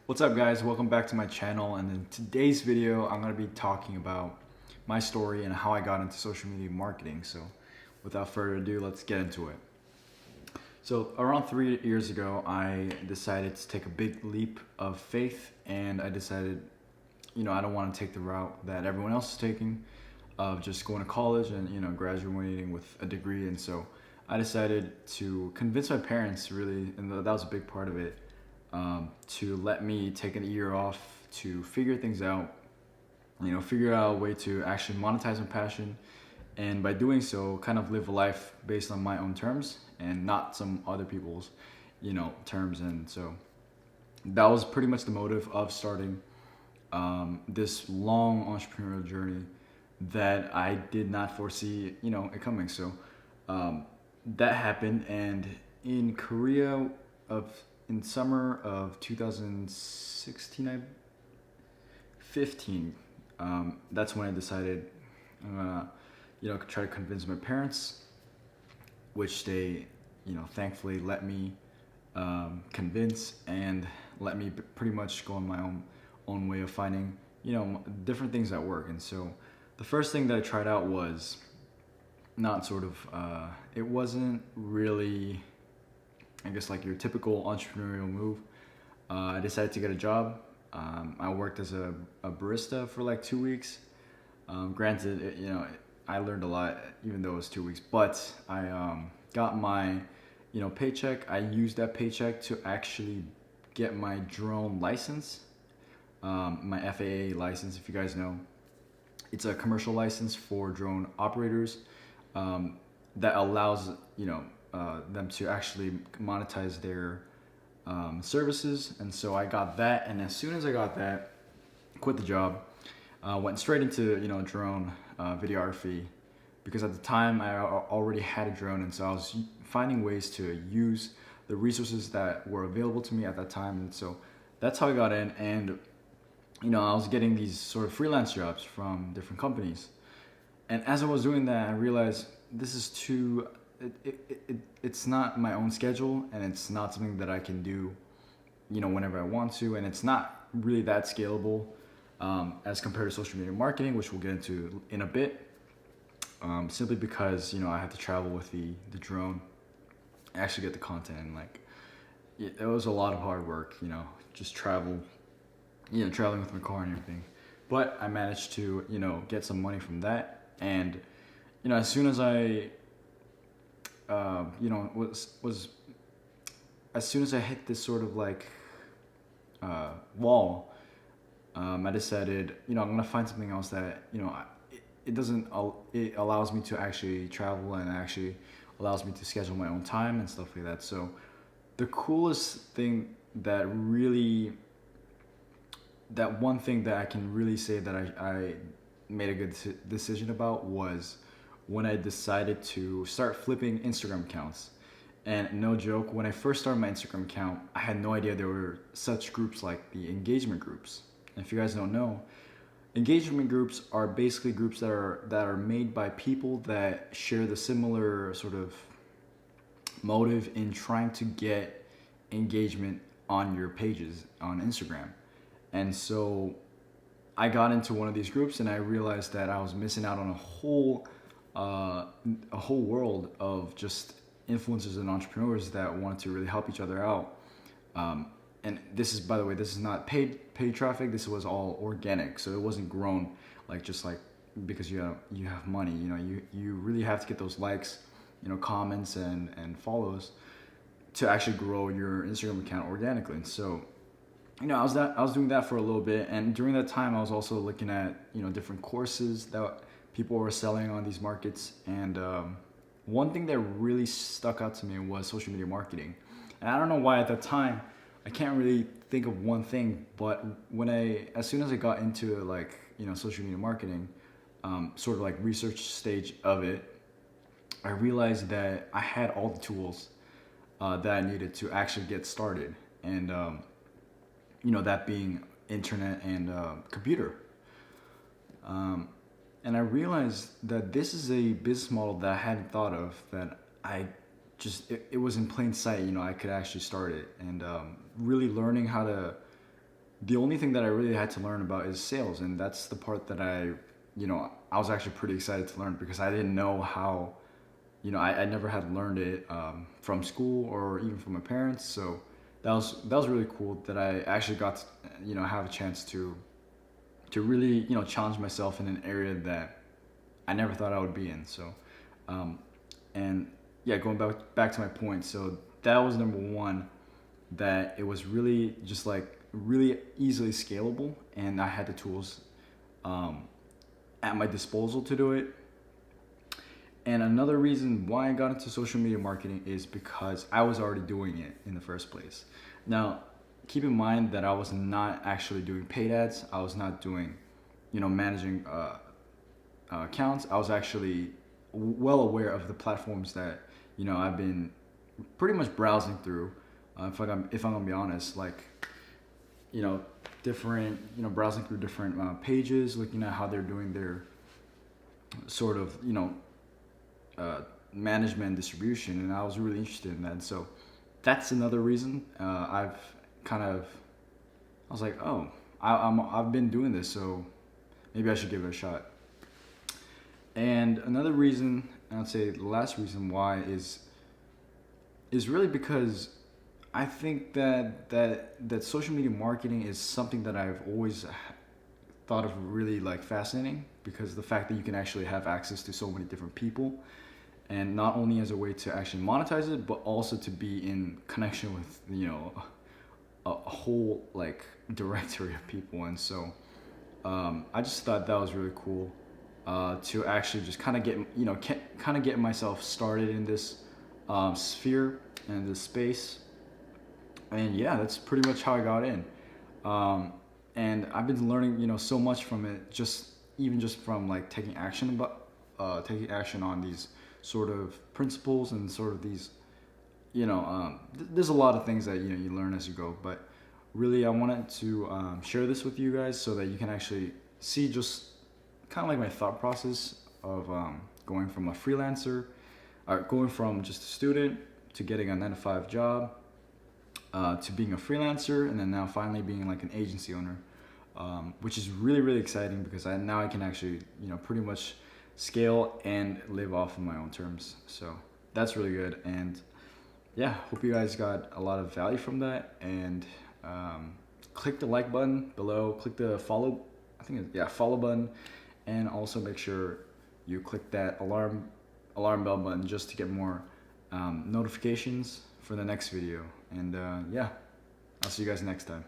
What's up guys, welcome back to my channel, and in today's video I'm going to be talking about my story and how I got into social media marketing. So without further ado, let's get into it. So around 3 years ago, I decided to take a big leap of faith, and I decided, I don't want to take the route that everyone else is taking of just going to college and, graduating with a degree. And so I decided to convince my parents, really, and that was a big part of it, to let me take a year off to figure things out, figure out a way to actually monetize my passion, and by doing so, kind of live a life based on my own terms and not some other people's, terms. And so that was pretty much the motive of starting this long entrepreneurial journey that I did not foresee, it coming. So that happened, and in Korea of in summer of 2016, 15, that's when I decided I'm gonna, try to convince my parents, which they, thankfully let me convince and let me pretty much go on my own way of finding, different things that work. And so the first thing that I tried out was not sort of, it wasn't really, I guess, like your typical entrepreneurial move. I decided to get a job. I worked as a barista for like 2 weeks. Granted, I learned a lot, even though it was 2 weeks. But I got my, paycheck. I used that paycheck to actually get my drone license, my FAA license. If you guys know, it's a commercial license for drone operators that allows them to actually monetize their services. And so I got that, and as soon as I got that, quit the job, went straight into drone videography, because at the time I already had a drone, and so I was finding ways to use the resources that were available to me at that time. And so that's how I got in, and I was getting these sort of freelance jobs from different companies. And as I was doing that, I realized this is too, it's not my own schedule, and it's not something that I can do, whenever I want to, and it's not really that scalable as compared to social media marketing, which we'll get into in a bit. Simply because I have to travel with the drone, actually get the content, and like it was a lot of hard work, just traveling with my car and everything. But I managed to get some money from that, and as soon as I was as soon as I hit this sort of like wall, I decided, I'm gonna find something else that it doesn't it allows me to actually travel, and actually allows me to schedule my own time and stuff like that. So the coolest thing that one thing that I can really say that I made a good decision about was when I decided to start flipping Instagram accounts. And no joke, when I first started my Instagram account, I had no idea there were such groups like the engagement groups. And if you guys don't know, engagement groups are basically groups that are made by people that share the similar sort of motive in trying to get engagement on your pages on Instagram. And so I got into one of these groups, and I realized that I was missing out on a whole world of just influencers and entrepreneurs that wanted to really help each other out. And this is, by the way, this is not paid traffic. This was all organic, so it wasn't grown just like because you have money. You really have to get those likes, comments and follows to actually grow your Instagram account organically. And so I was doing that for a little bit, and during that time I was also looking at different courses that people were selling on these markets. And one thing that really stuck out to me was social media marketing. And I don't know why at the time I can't really think of one thing, but as soon as I got into social media marketing, sort of like research stage of it, I realized that I had all the tools that I needed to actually get started. And that being internet and computer. And I realized that this is a business model that I hadn't thought of, that it was in plain sight. I could actually start it, and really learning how to the only thing that I really had to learn about is sales, and that's the part that I was actually pretty excited to learn because I didn't know how, I never had learned it from school or even from my parents. So that was really cool that I actually got to, have a chance to really, challenge myself in an area that I never thought I would be in. So, um, and yeah, going back to my point. So that was number one, that it was really just like really easily scalable, and I had the tools um, at my disposal to do it. And another reason why I got into social media marketing is because I was already doing it in the first place. Now, keep in mind that I was not actually doing paid ads. I was not doing, managing accounts. I was actually well aware of the platforms that I've been pretty much browsing through. If I'm gonna be honest, like you know different browsing through different pages, looking at how they're doing their sort of management and distribution, and I was really interested in that. And so that's another reason I've kind of I was like, oh, I've been doing this, so maybe I should give it a shot. And another reason, and I'd say the last reason why is really because I think that social media marketing is something that I've always thought of really like fascinating, because the fact that you can actually have access to so many different people, and not only as a way to actually monetize it, but also to be in connection with a whole like directory of people. And so I just thought that was really cool to actually just kind of get myself started in this sphere and this space. And yeah, that's pretty much how I got in. Um, and I've been learning, so much from it. Just from like taking action on these sort of principles and sort of these, there's a lot of things that you learn as you go. But really, I wanted to share this with you guys so that you can actually see just kind of like my thought process of going from a freelancer, or going from just a student to getting a 9 to 5 job, to being a freelancer, and then now finally being like an agency owner, which is really really exciting because now I can actually pretty much scale and live off of my own terms. So that's really good, and yeah, hope you guys got a lot of value from that. And click the like button below, click the follow, follow button, and also make sure you click that alarm bell button just to get more notifications for the next video. And yeah, I'll see you guys next time.